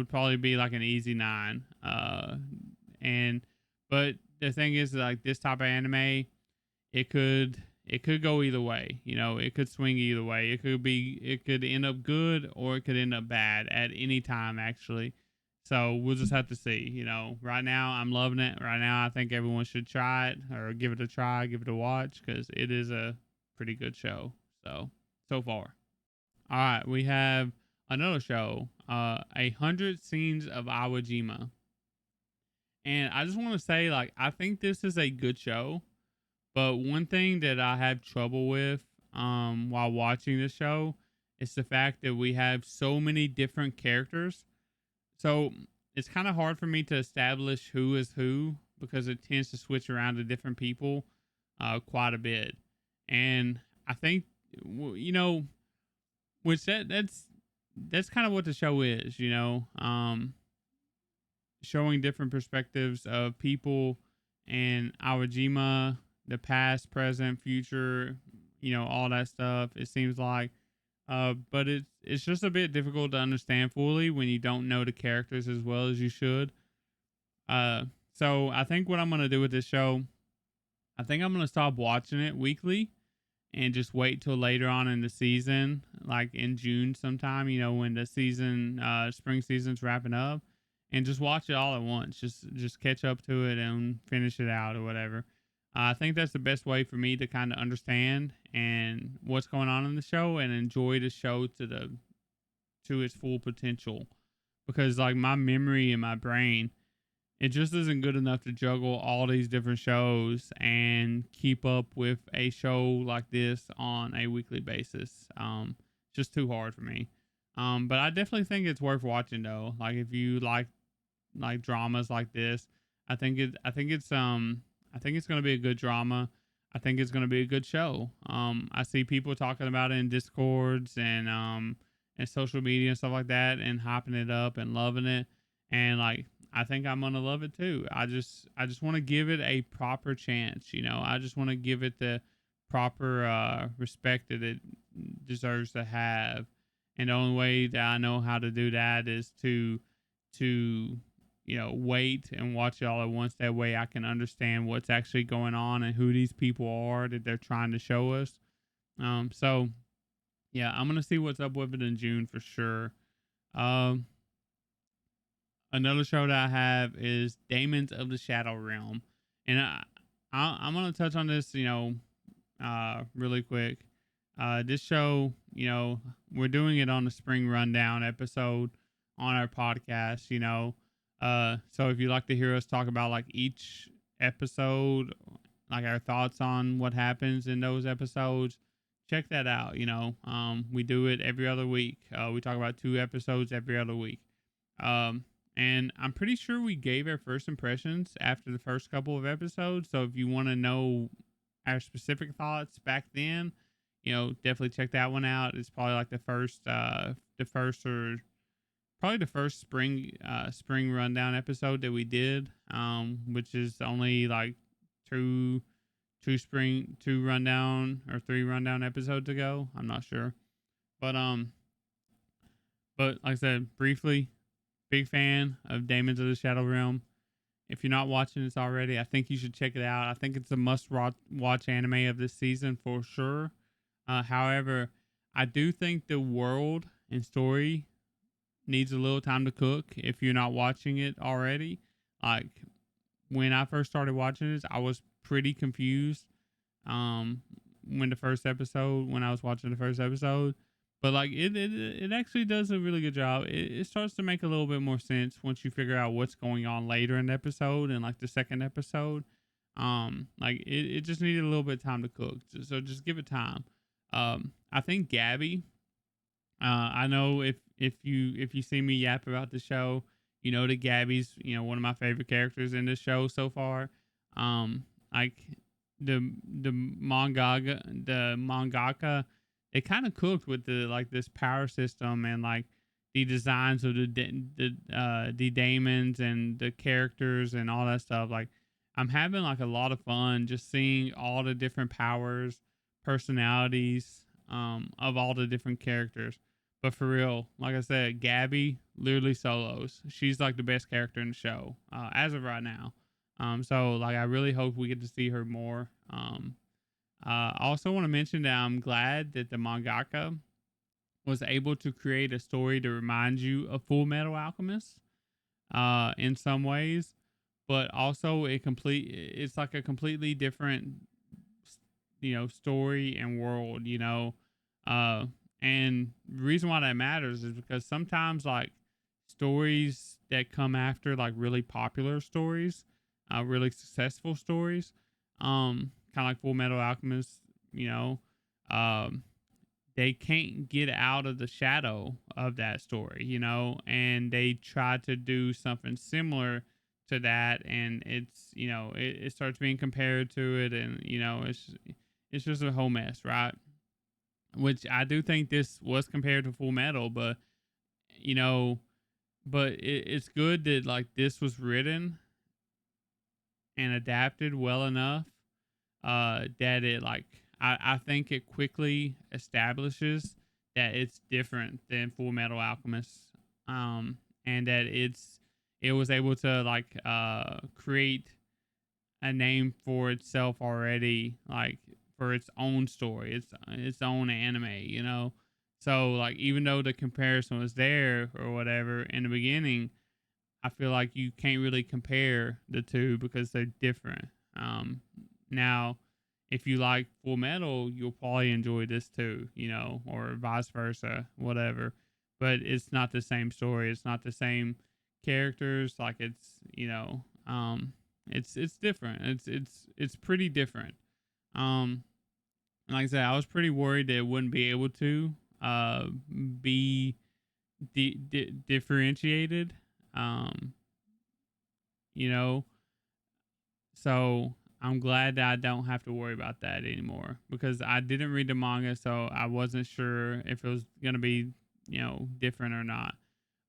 probably be like an easy 9. And but the thing is, like this type of anime, it could go either way. It could swing either way. It could end up good or it could end up bad at any time, actually. So we'll just have to see. Right now I'm loving it. Right now I think everyone should try it or give it a try, give it a watch, because it is a pretty good show. So far. All right, we have another show, 100 Scenes of Awajima. And I just want to say, like, I think this is a good show. But one thing that I have trouble with while watching this show is the fact that we have so many different characters. So it's kind of hard for me to establish who is who because it tends to switch around to different people quite a bit. And I think, which that's kind of what the show is, showing different perspectives of people and Awajima, the past, present, future, all that stuff. It seems like, but it's just a bit difficult to understand fully when you don't know the characters as well as you should. So I think what I'm gonna do with this show, I think I'm gonna stop watching it weekly and just wait till later on in the season, like in June sometime, when the season, spring season's wrapping up, and just watch it all at once. Just catch up to it and finish it out or whatever. I think that's the best way for me to kind of understand and what's going on in the show and enjoy the show to its full potential. Because like my memory and my brain, it just isn't good enough to juggle all these different shows and keep up with a show like this on a weekly basis. Just too hard for me. But I definitely think it's worth watching though. Like if you like dramas like this, I think it's gonna be a good drama. I think it's gonna be a good show. I see people talking about it in discords and social media and stuff like that, and hyping it up and loving it. And like I think I'm gonna love it too. I just want to give it a proper chance. I just want to give it the proper respect that it deserves to have. And the only way that I know how to do that is to wait and watch it all at once. That way I can understand what's actually going on and who these people are that they're trying to show us. So yeah, I'm gonna see what's up with it in June for sure. Um, Another show that I have is Daemons of the Shadow Realm, and I'm gonna touch on this, really quick. This show, we're doing it on the spring rundown episode on our podcast. So if you'd like to hear us talk about like each episode, like our thoughts on what happens in those episodes, check that out. We do it every other week. We talk about 2 episodes every other week. Um, and I'm pretty sure we gave our first impressions after the first couple of episodes. So if you want to know our specific thoughts back then, definitely check that one out. It's probably like the first spring rundown episode that we did, which is only like two rundown or 3 rundown episodes ago. I'm not sure, but like I said, briefly, big fan of Daemons of the Shadow Realm. If you're not watching this already, I think you should check it out. I think it's a must-watch anime of this season for sure. However, I do think the world and story needs a little time to cook if you're not watching it already. Like, when I first started watching this, I was pretty confused when I was watching the first episode. But like it actually does a really good job. It starts to make a little bit more sense once you figure out what's going on later in the episode and like the second episode. Like it just needed a little bit of time to cook. So just give it time. I think Gabby, I know if you see me yap about the show, you know that Gabby's one of my favorite characters in the show so far. Like the mangaka, they kind of cooked with this power system and like the designs of the Daemons and the characters and all that stuff. Like I'm having like a lot of fun just seeing all the different powers, personalities of all the different characters. But for real, like I said, Gabby literally solos. She's like the best character in the show as of right now. So like I really hope we get to see her more. I also want to mention that I'm glad that the mangaka was able to create a story to remind you of Full Metal Alchemist in some ways, but also it's like a completely different story and world. Uh, and the reason why that matters is because sometimes like stories that come after like really popular stories, really successful stories, kind of like Full Metal Alchemist, you know, um, they can't get out of the shadow of that story, and they try to do something similar to that, and it's it starts being compared to it, and it's just a whole mess, right? Which I do think this was compared to Full Metal, but you know, it's good that like this was written and adapted well enough that it like I think it quickly establishes that it's different than Full Metal Alchemist, and that it was able to like create a name for itself already, like for its own story, its own anime. So like even though the comparison was there or whatever in the beginning, I feel like you can't really compare the two because they're different. Now, if you like Full Metal, you'll probably enjoy this too, or vice versa, whatever. But it's not the same story. It's not the same characters. Like it's different. It's pretty different. Um, like I said, I was pretty worried that it wouldn't be able to be differentiated. Um, you know, so I'm glad that I don't have to worry about that anymore because I didn't read the manga, so I wasn't sure if it was gonna be different or not.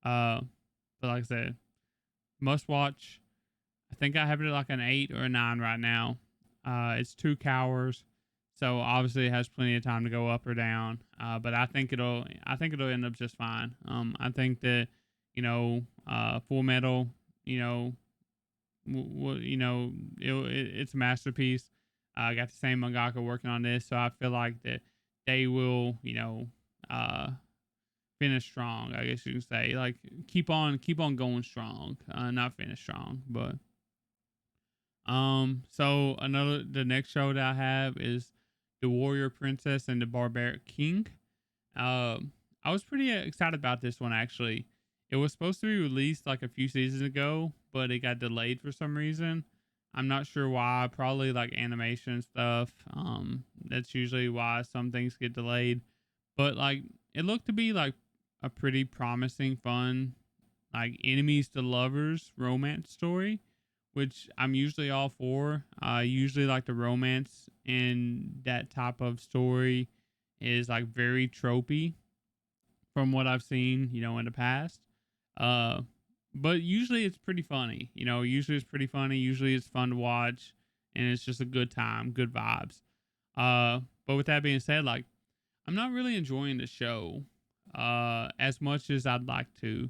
Uh, but like I said, must watch. I think I have it at like an 8 or a 9 right now. It's 2 hours, so obviously it has plenty of time to go up or down. But I think it'll end up just fine. I think that Full Metal, you know, it's a masterpiece. I got the same mangaka working on this, so I feel like that they will, uh, finish strong. I guess you can say, like, keep on going strong, not finish strong, but. So the next show that I have is the warrior princess and the barbaric king. I was pretty excited about this one actually. It was supposed to be released like a few seasons ago, but it got delayed for some reason. I'm not sure why. Probably like animation stuff. That's usually why some things get delayed. But like, it looked to be like a pretty promising, fun, like enemies to lovers romance story, which I'm usually all for. I usually like the romance in that type of story is like very tropey from what I've seen, in the past. Uh, but usually it's pretty funny. Usually it's pretty funny. Usually it's fun to watch, and it's just a good time, good vibes. But with that being said, like I'm not really enjoying the show as much as I'd like to.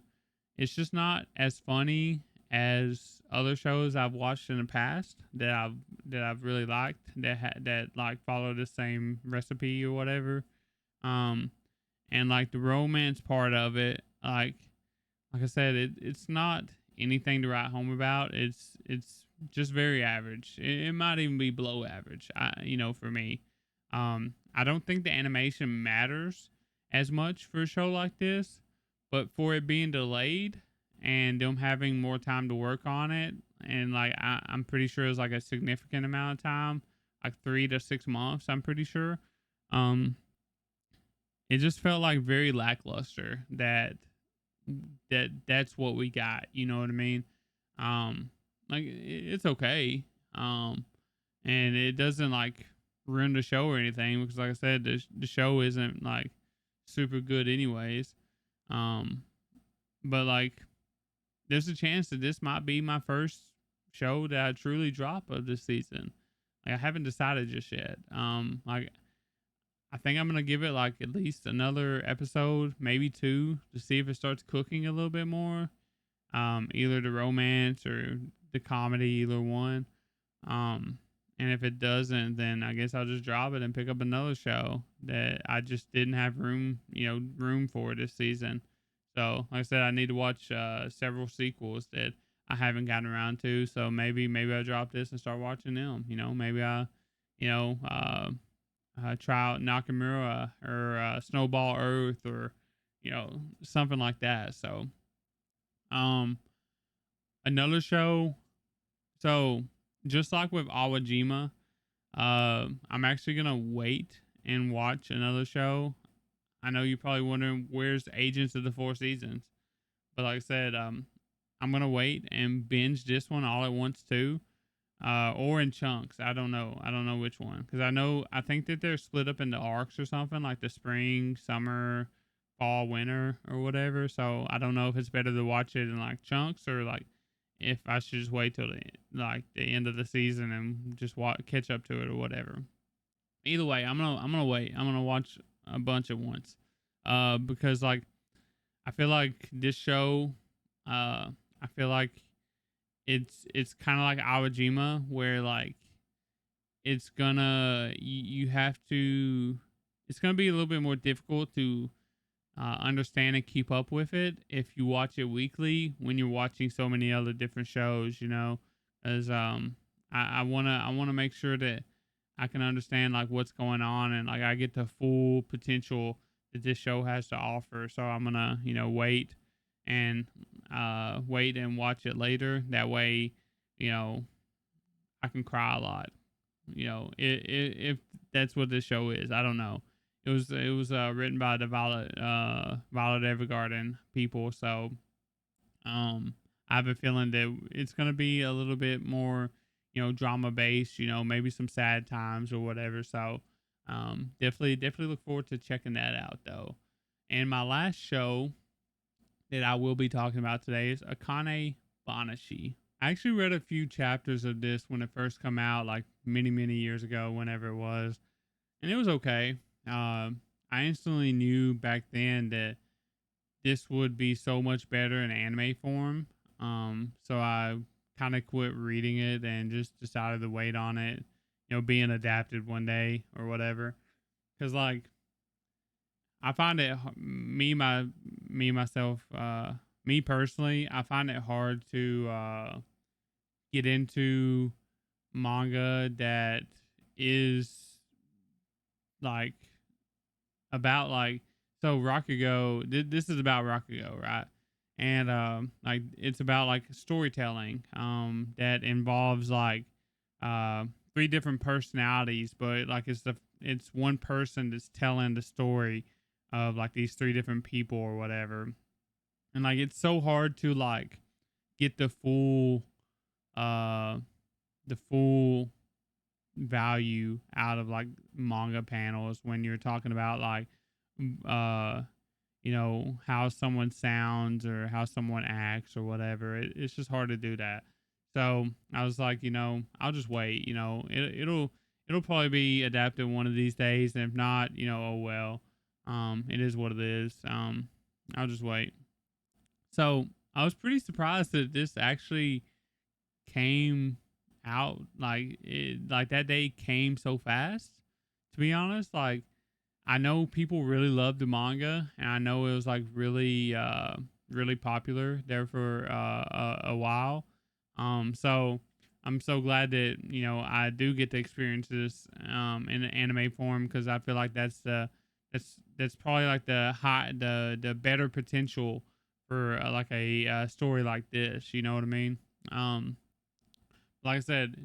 It's just not as funny as other shows I've watched in the past that I've really liked that like follow the same recipe or whatever. Um, and like the romance part of it, like I said, it's not anything to write home about. It's just very average. It might even be below average. For me, I don't think the animation matters as much for a show like this, but for it being delayed and them having more time to work on it, and like I'm pretty sure it's like a significant amount of time, like 3 to 6 months. I'm pretty sure. Um, it just felt like very lackluster that's what we got. You know what I mean? Like it's okay. And it doesn't like ruin the show or anything because, like I said, the show isn't like super good anyways. Um, but like there's a chance that this might be my first show that I truly drop of this season. Like I haven't decided just yet. Like I think I'm gonna give it like at least another episode, maybe two, to see if it starts cooking a little bit more. Either the romance or the comedy, either one. Um, and if it doesn't, then I guess I'll just drop it and pick up another show that I just didn't have room for this season. So, like I said, I need to watch several sequels that I haven't gotten around to. So maybe I'll drop this and start watching them. Maybe I, you know, uh, try out Nakamura or Snowball Earth or something like that. So um another show. So just like with Awajima, I'm actually gonna wait and watch another show. I know you're probably wondering where's Agents of the Four Seasons, but like I said, I'm gonna wait and binge this one all at once too, or in chunks. I don't know. I don't know which one because I think that they're split up into arcs or something like the spring, summer, fall, winter, or whatever. So I don't know if it's better to watch it in like chunks or like if I should just wait till the end of the season and just catch up to it or whatever. Either way, I'm gonna wait. I'm gonna watch a bunch at once, because like I feel like this show, I feel like it's kind of like Awajima where like it's gonna you have to it's gonna be a little bit more difficult to understand and keep up with it if you watch it weekly when you're watching so many other different shows. As I wanna make sure that I can understand like what's going on and like I get the full potential that this show has to offer. So I'm gonna and wait and watch it later. That way, you know, I can cry a lot. If that's what this show is, I don't know. It was written by the Violet Evergarden people, so I have a feeling that it's gonna be a little bit more, drama based. Maybe some sad times or whatever. So definitely look forward to checking that out though. And my last show that I will be talking about today is Akane Banashi. I actually read a few chapters of this when it first came out, like many years ago, whenever it was, and it was okay. I instantly knew back then that this would be so much better in anime form. So I kind of quit reading it and just decided to wait on it, being adapted one day or whatever. Because like I find it me myself me personally, I find it hard to get into manga that is like about like so Rakugo. This is about Rakugo, right? And like it's about like storytelling that involves like uh three different personalities, but like it's one person that's telling the story of like these three different people or whatever. And like it's so hard to like get uh the full value out of like manga panels when you're talking about like uh how someone sounds or how someone acts or whatever. It's just hard to do that. So I was like, I'll just wait. It'll probably be adapted one of these days, and if not, oh well. It is what it is. I'll just wait. So I was pretty surprised that this actually came out like that day came so fast. To be honest, like I know people really loved the manga, and I know it was like really popular there for a while. So I'm so glad that I do get to experience this in an anime form, because I feel like that's probably like the better potential for like a story like this. You know what I mean? Um, like I said,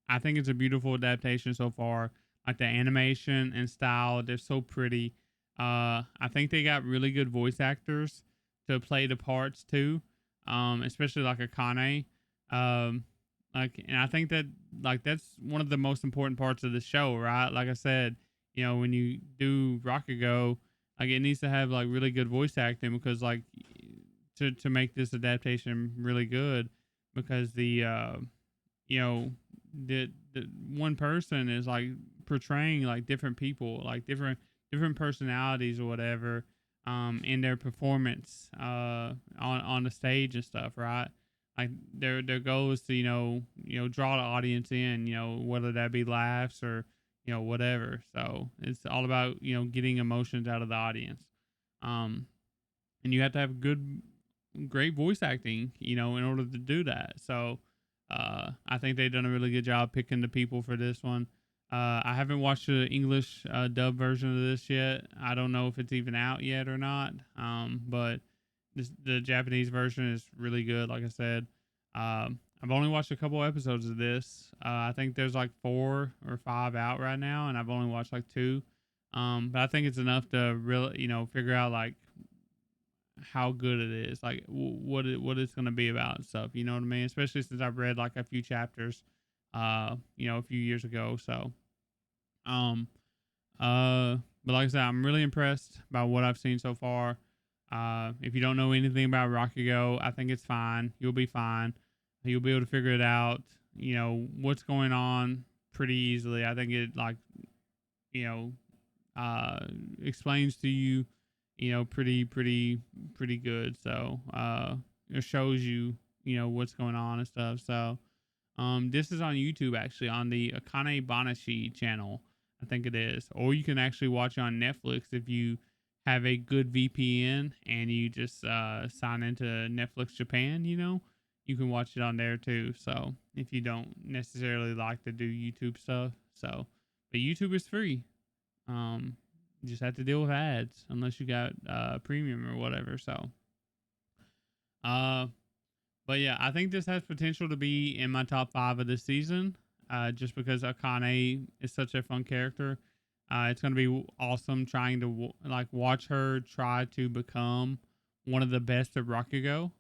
I think it's a beautiful adaptation so far. Like the animation and style, they're so pretty. I think they got really good voice actors to play the parts too. Especially like Akane. Um, and I think that like that's one of the most important parts of the show, right? Like I said, when you do Rakugo, like it needs to have like really good voice acting, because like to make this adaptation really good, because you know the one person is like portraying like different people, like different personalities or whatever, in their performance on the stage and stuff, right? Like their goal is to draw the audience in, whether that be laughs or whatever. So it's all about getting emotions out of the audience. um and you have to have great voice acting, in order to do that. So I think they've done a really good job picking the people for this one. I haven't watched the English dub version of this yet. I don't know if it's even out yet or not. But the Japanese version is really good. Like I said, I've only watched a couple episodes of this. I think there's like 4 or 5 out right now, and I've only watched like 2. But I think it's enough to really, figure out like how good it is, like what it's gonna be about and stuff. You know what I mean? Especially since I've read like a few chapters, a few years ago. So, um, but like I said, I'm really impressed by what I've seen so far. If you don't know anything about Rakugo, I think it's fine. You'll be fine. You'll be able to figure it out. What's going on pretty easily. I think it like you know explains to you, pretty good. So it shows you, what's going on and stuff. So this is on YouTube, actually, on the Akane Banashi channel, I think it is. Or you can actually watch it on Netflix if you have a good VPN and you just sign into Netflix Japan. You can watch it on there too. So if you don't necessarily like to do YouTube stuff, but YouTube is free. You just have to deal with ads unless you got premium or whatever. So, uh, but yeah, I think this has potential to be in my top 5 of this season. Just because Akane is such a fun character. It's gonna be awesome trying to like watch her try to become one of the best at Rakugo.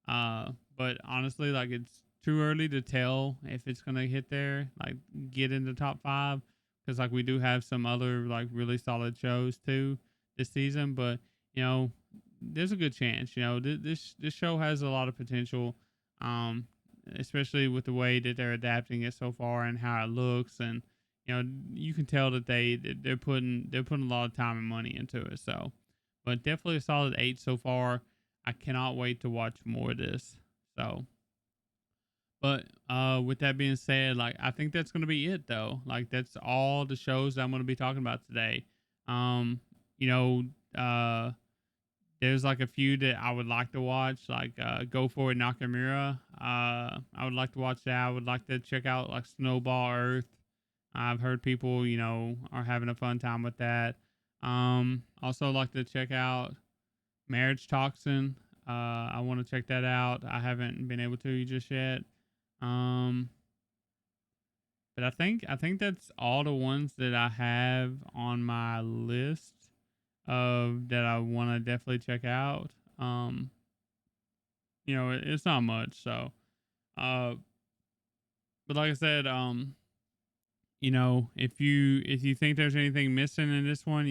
But honestly, like it's too early to tell if it's gonna hit there, like get in the top 5, because like we do have some other like really solid shows too this season. But you know, there's a good chance. This show has a lot of potential, um, especially with the way that they're adapting it so far and how it looks, and you can tell that they're putting a lot of time and money into it. So, but definitely a solid 8 so far. I cannot wait to watch more of this. So, but with that being said, like I think that's gonna be it though. Like that's all the shows that I'm gonna be talking about today. Um, you know, there's like a few that I would like to watch, like Go For It Nakamura. I would like to watch that. I would like to check out like Snowball Earth. I've heard people, are having a fun time with that. Also like to check out Marriage Toxin. I want to check that out. I haven't been able to just yet. Um, but I think that's all the ones that I have on my list of that I want to definitely check out. Um, it's not much, so uh, but like I said, if you think there's anything missing in this one,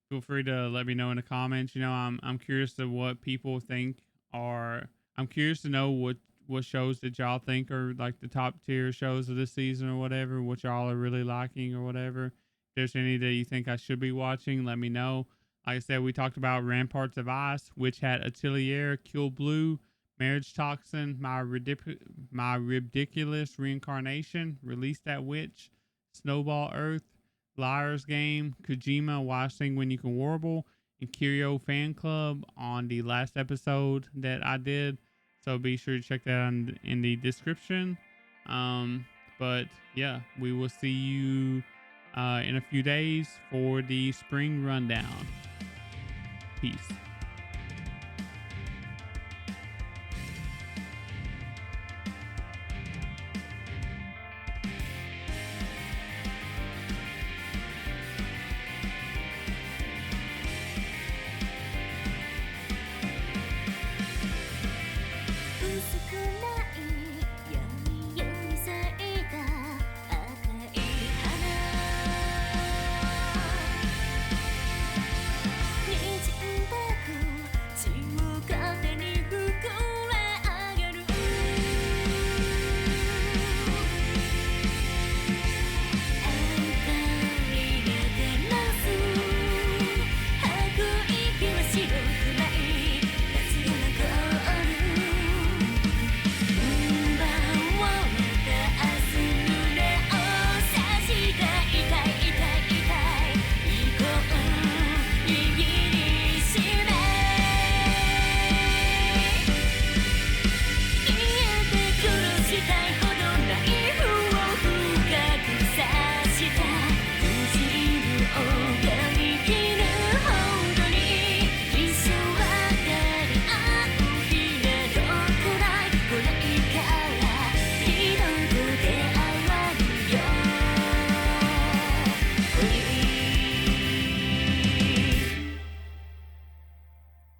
feel free to let me know in the comments. I'm curious to what people think are. I'm curious to know what shows that y'all think are like the top tier shows of this season or whatever. What y'all are really liking or whatever. If there's any that you think I should be watching, let me know. Like I said, we talked about Ramparts of Ice, Witch Hat Atelier, Kill Blue, Marriage Toxin, my Ribdiculous Reincarnation, Release That Witch, Snowball Earth, Liar's Game, Kujima, Why Sing When You Can Warble, and Kirio Fan Club on the last episode that I did. So be sure to check that out in the description. But yeah, we will see you in a few days for the spring rundown. Peace.